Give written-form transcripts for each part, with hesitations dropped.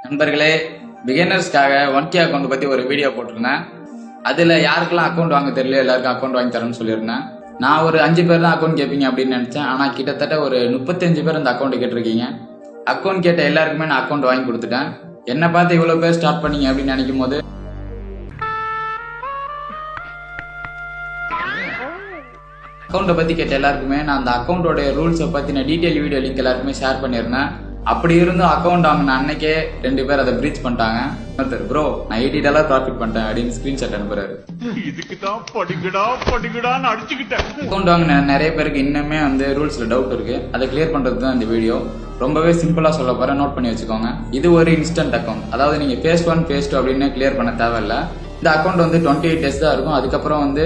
நண்பர்களே, பிகினர்ஸ்க்காக 1K account பத்தி ஒரு வீடியோ போட்டிருந்தேன். அதுல யாருக்கெல்லாம் அக்கௌண்ட் வாங்க தெரியல எல்லாருக்கும் அக்கௌண்ட் வாங்கி தரேன்னு சொல்லியிருந்தேன். நான் ஒரு 5 பேர் தான் அக்கௌண்ட் கேட்பீங்க அப்படின்னு நினைச்சேன். ஆனா கிட்டத்தட்ட ஒரு 35 பேர் அந்த அக்கௌண்ட் கேட்டிருக்கீங்க. அக்கௌண்ட் கேட்ட எல்லாருக்குமே நான் அக்கௌண்ட் வாங்கி கொடுத்துட்டேன். என்ன பார்த்து இவ்வளவு பேர் ஸ்டார்ட் பண்ணீங்க அப்படின்னு நினைக்கும் போது அக்கௌண்ட்டை பத்தி கேட்ட எல்லாருக்குமே நான் அந்த அக்கௌண்டோட ரூல்ஸை பத்தின டீடைல் வீடியோ லிங்க் எல்லாருக்குமே ஷேர் பண்ணியிருந்தேன். அப்படி இருந்தும் அக்கௌண்ட் வாங்கின அன்னைக்கே 2 பேர் அதை பிரீச் பண்ணிட்டாங்க. ப்ரோ நான் $80 ப்ராஃபிட் பண்ணிட்டேன் அப்படின்னு ஸ்கிரீன்ஷாட் அனுப்புறாரு. அக்கௌண்ட் வாங்கின நிறைய பேருக்கு இன்னுமே ரூல்ஸ்ல டவுட் இருக்கு. அதை கிளியர் பண்றது தான் இந்த வீடியோ. ரொம்பவே சிம்பிளா சொல்ல போறேன், நோட் பண்ணி வச்சுக்கோங்க. இது ஒரு இன்ஸ்டன்ட் அக்கௌண்ட். அதாவது நீங்க phase 1 phase 2 அப்படின்னு கிளியர் பண்ண தேவையில்ல. இந்த அக்கௌண்ட் 28 days தான் இருக்கும். அதுக்கப்புறம்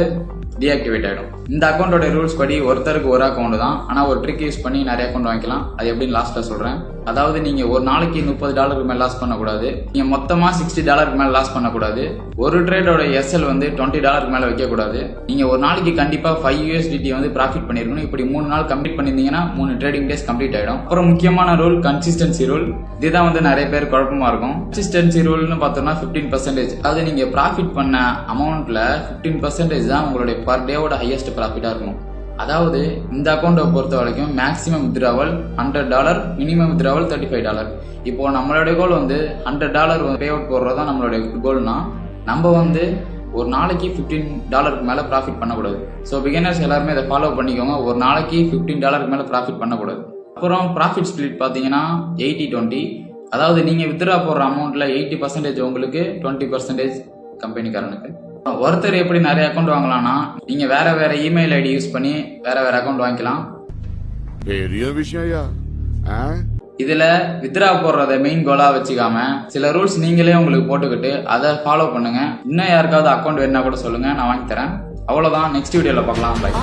டீஆக்டிவேட் ஆயிடும். இந்த அக்கௌண்டோட ரூல்ஸ் படி ஒருத்தருக்கு ஒரு அக்கௌண்ட் தான். ஆனா ஒரு ட்ரிக் யூஸ் பண்ணி நிறைய அக்கௌண்ட் வாங்கிக்கலாம். அது எப்படின்னு லாஸ்ட்ல சொல்றேன். அதாவது நீங்க ஒரு நாளைக்கு $30 மேல லாஸ் பண்ணக்கூடாது. நீங்க மொத்தமா $60 மேல லாஸ் பண்ணக்கூடாது. ஒரு ட்ரேடோட SL $20 மேல வைக்க கூடாது. நீங்க ஒரு நாளைக்கு கண்டிப்பா 5 USDT ப்ராஃபிட் பண்ணிருக்கணும். இப்படி 3 நாள் கம்ப்ளீட் பண்ணிருந்தீங்கன்னா 3 ட்ரேடிங் டேஸ் கம்ப்ளீட் ஆயிடும். அப்புறம் முக்கியமான ரூல் கன்சிஸ்டன்சி ரூல். இதுதான் நிறைய பேர் குழப்பமா இருக்கும். கன்சிஸ்டன்சி ரூல்னு பார்த்தோம்னா 15%. அதாவது நீங்க ப்ராஃபிட் பண்ண அமௌண்ட்ல 15% தான் உங்களுடைய பர் டேவோட ஹையஸ்ட் ப்ராஃபிட்டா இருக்கும். அதாவது இந்த அக்கௌண்ட்டை பொறுத்த வரைக்கும் மேக்ஸிமம் வித்ட்ராவல் $100, மினிமம் வித்ட்ராவல் $35. இப்போ நம்மளுடைய கோல் $100 பே அவுட் போடுறதா நம்மளுடைய கோல்னா நம்ம ஒரு நாளைக்கு $15 மேல ப்ராஃபிட் பண்ணக்கூடாது. ஸோ பிகினர்ஸ் எல்லாருமே இதை ஃபாலோ பண்ணிக்கோங்க. ஒரு நாளைக்கு $15 மேல ப்ராஃபிட் பண்ணக்கூடாது. அப்புறம் ப்ராஃபிட் ஸ்பிளிட் பார்த்தீங்கன்னா 80-20. அதாவது நீங்க வித்ட்ரா போடுற அமௌண்ட்ல 80% உங்களுக்கு, 20% கம்பெனிக்காரனுக்கு. ஒருத்தர் எப்படி நிறைய அக்கௌண்ட் வாங்கலாம்னா நீங்க வேற வேற இமெயில் ஐடி யூஸ் பண்ணி வேற வேற அக்கௌண்ட் வாங்கிக்கலாம். பெரிய விஷயம். இதுல வித்ரா போடுறத மெயின் கோலா வச்சுக்காம சில ரூல்ஸ் நீங்களே உங்களுக்கு போட்டுக்கிட்டு அதை ஃபாலோ பண்ணுங்க. இன்னும் யாருக்காவது அக்கௌண்ட் வேணா கூட சொல்லுங்க, நான் வாங்கி தரேன். அவ்வளவுதான். நெக்ஸ்ட் வீடியோல பார்க்கலாம். பை.